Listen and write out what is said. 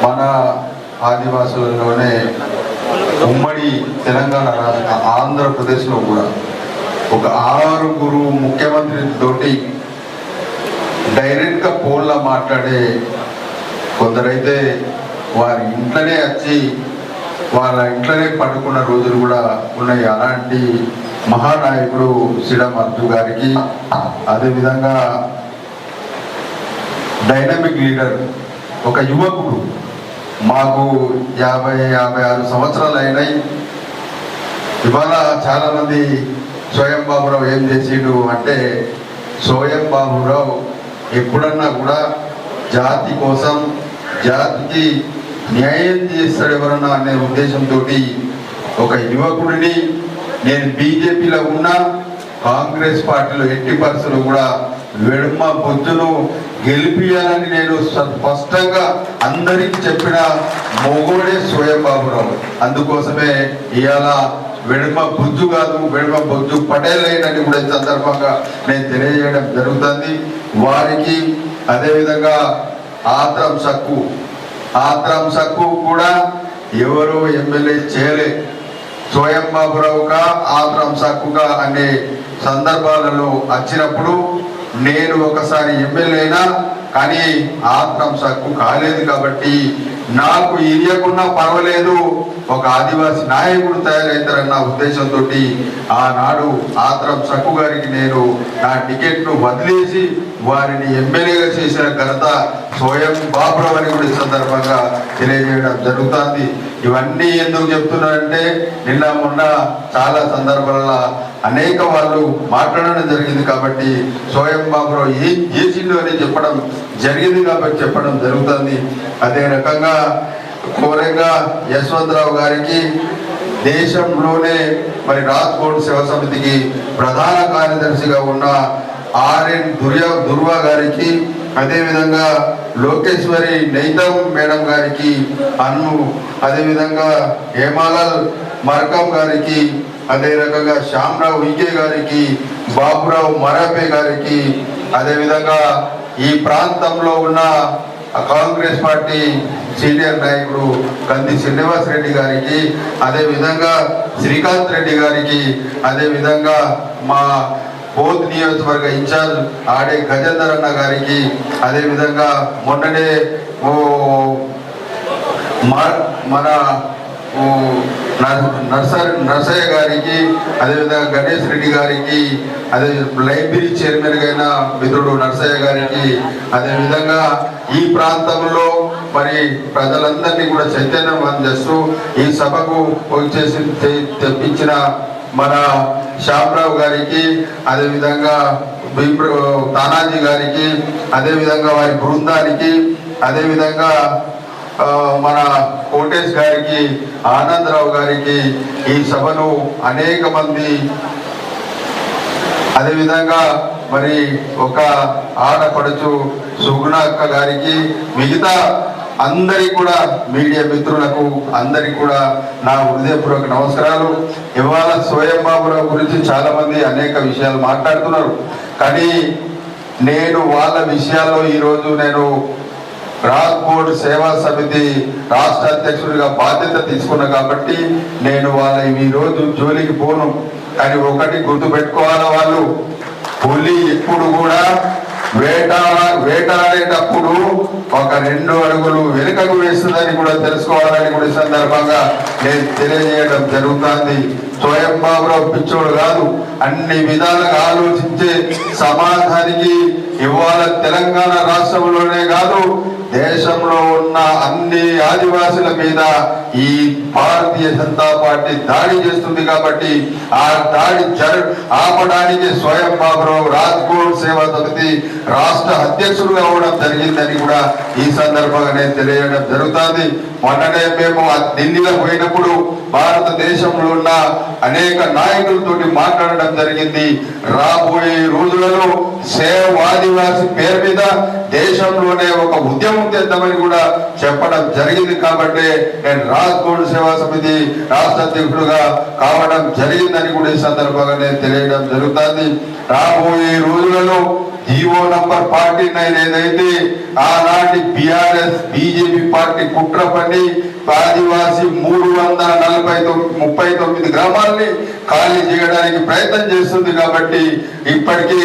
మన ఆదివాసులలోనే ఉమ్మడి తెలంగాణ రాష్ట్ర ఆంధ్రప్రదేశ్లో కూడా ఒక 6 ముఖ్యమంత్రితోటి డైరెక్ట్గా ఫోన్లో మాట్లాడే కొందరైతే వారి ఇంట్లోనే వచ్చి వాళ్ళ ఇంట్లోనే పడుకున్న రోజులు కూడా ఉన్నాయి. అలాంటి మహానాయకుడు సిడం అర్జు గారికి, అదేవిధంగా డైనమిక్ లీడర్, ఒక యువకుడు, మాకు 56 సంవత్సరాలు అయినాయి. ఇవాళ చాలామంది స్వయం బాబురావు ఏం చేసిండు అంటే, స్వయం బాబురావు ఎప్పుడన్నా కూడా జాతి కోసం, జాతికి న్యాయం చేస్తాడు ఎవరన్నా అనే ఉద్దేశంతో ఒక యువకుడిని, నేను బీజేపీలో ఉన్నా కాంగ్రెస్ పార్టీలో ఎట్టి పరిస్థితులు కూడా వెడుమ బొజ్జును గెలిపియాలని నేను స్పష్టంగా అందరికీ చెప్పిన మొగోడే స్వయం బాబురావు. అందుకోసమే ఇవాళ వెడుమ బొజ్జు కాదు, వెడుమ బొజ్జు పటేల్ అయినని కూడా ఈ సందర్భంగా నేను తెలియజేయడం జరుగుతుంది. వారికి అదేవిధంగా ఆత్రం సక్కు కూడా ఎవరు ఎమ్మెల్యే చేయలే. స్వయం బాబురావుగా ఆత్రం సక్కుగా అనే సందర్భాలలో వచ్చినప్పుడు నేను ఒకసారి ఎమ్మెల్యేనా, కానీ ఆత్రం సక్కు కాలేదు. కాబట్టి నాకు ఇరియకున్నా పర్వాలేదు, ఒక ఆదివాసి నాయకుడు తయారవుతారన్న ఉద్దేశంతో ఆనాడు ఆత్రం సక్కు గారికి నేను నా టికెట్ను వదిలేసి వారిని ఎమ్మెల్యేగా చేసిన ఘనత స్వయం బాబురావు అని కూడా ఈ సందర్భంగా తెలియజేయడం జరుగుతుంది. ఇవన్నీ ఎందుకు చెప్తున్నారంటే, నిన్న మొన్న చాలా సందర్భాలలో అనేక వాళ్ళు మాట్లాడడం జరిగింది. కాబట్టి స్వయం బాబురావు ఏం చేసిండు అని చెప్పడం జరిగింది కాబట్టి చెప్పడం జరుగుతుంది. అదే రకంగా కోరేగా యశ్వంతరావు గారికి, దేశంలోనే మరి రాజ్కోట్ సేవా సమితికి ప్రధాన కార్యదర్శిగా ఉన్న ఆర్ఎన్ దుర్వా గారికి, అదేవిధంగా లోకేశ్వరి నైతం మేడం గారికి, అదేవిధంగా హేమాలాల్ మర్కం గారికి, అదే రకంగా శ్యామరావు విజయ్ గారికి, బాబురావు మరాపే గారికి, అదేవిధంగా ఈ ప్రాంతంలో ఉన్న కాంగ్రెస్ పార్టీ సీనియర్ నాయకుడు కంది శ్రీనివాస్ రెడ్డి గారికి, అదేవిధంగా శ్రీకాంత్ రెడ్డి గారికి, అదేవిధంగా మా బోధ్ నియోజకవర్గ ఇన్ఛార్జ్ ఆడే గజేందర్ అన్న గారికి, అదేవిధంగా మొన్ననే మన నర్సయ్య గారికి, అదేవిధంగా గణేష్ రెడ్డి గారికి, అదే లైబ్రరీ చైర్మన్ అయిన మిత్రుడు నర్సయ్య గారికి, అదేవిధంగా ఈ ప్రాంతంలో మరి ప్రజలందరినీ కూడా చైతన్యవంతం చేస్తూ ఈ సభకు వచ్చేసి తెప్పించిన మన శ్యామరావు గారికి, అదేవిధంగా తానాజీ గారికి, అదేవిధంగా వారి బృందానికి, అదేవిధంగా మన కోటేష్ గారికి, ఆనందరావు గారికి, ఈ సభను అనేక మంది, అదేవిధంగా మరి ఒక ఆడపడుచు సుగుణ అక్క గారికి, మిగతా అందరికి కూడా మీడియా మిత్రులకు అందరికి కూడా నా హృదయపూర్వక నమస్కారాలు. ఇవాళ స్వయం బాబురావు గురించి చాలా మంది అనేక విషయాలు మాట్లాడుతున్నారు, కానీ నేను వాళ్ళ విషయాల్లో ఈరోజు నేను రాజ్కోట్ సేవా సమితి రాష్ట్ర అధ్యక్షుడిగా బాధ్యత తీసుకున్నా కాబట్టి నేను వాళ్ళ ఈరోజు జోలికి పోను. కానీ ఒకటి గుర్తు పెట్టుకోవాలా, వాళ్ళు పులి ఎప్పుడు కూడా వేటాడేటప్పుడు ఒక 2 అడుగులు వెనుకకు వేస్తుందని కూడా తెలుసుకోవాలని కూడా ఈ సందర్భంగా నేను తెలియజేయడం జరుగుతుంది. స్వయం బాబురావు పిచ్చోడు కాదు, అన్ని విధాలుగా ఆలోచించే సమాజానికి ఇవాళ తెలంగాణ రాష్ట్రంలోనే కాదు దేశంలో ఉన్న అన్ని ఆదివాసుల మీద ఈ భారతీయ జనతా పార్టీ దాడి చేస్తుంది. కాబట్టి ఆ దాడి ఆపడానికి స్వయం బాబురావు రాజ్కోట్ సేవా సమితి రాష్ట్ర అధ్యక్షుడుగా అవడం జరిగిందని కూడా ఈ సందర్భంగా నేను తెలియజేయడం జరుగుతుంది. మొన్ననే మేము ఢిల్లీలో పోయినప్పుడు భారతదేశంలో ఉన్న అనేక నాయకులతోటి మాట్లాడడం జరిగింది. రాబోయే రోజులలో సేవ్ ఆదివాసి పేరు మీద దేశంలోనే ఒక ఉద్యమం చేద్దామని కూడా చెప్పడం జరిగింది. కాబట్టి నేను రాజ్కోట్ సేవా సమితి రాష్ట్ర అధ్యక్షుడుగా కావడం జరిగిందని కూడా ఈ సందర్భంగా నేను తెలియడం జరుగుతుంది. రాబోయే రోజులలో జీవో నంబర్ 49 ఏదైతే ఆనాటి బీఆర్ఎస్ బీజేపీ పార్టీ కుట్ర పని ఆదివాసీ 339 గ్రామాల్ని ఖాళీ చేయడానికి ప్రయత్నం చేస్తుంది. కాబట్టి ఇప్పటికీ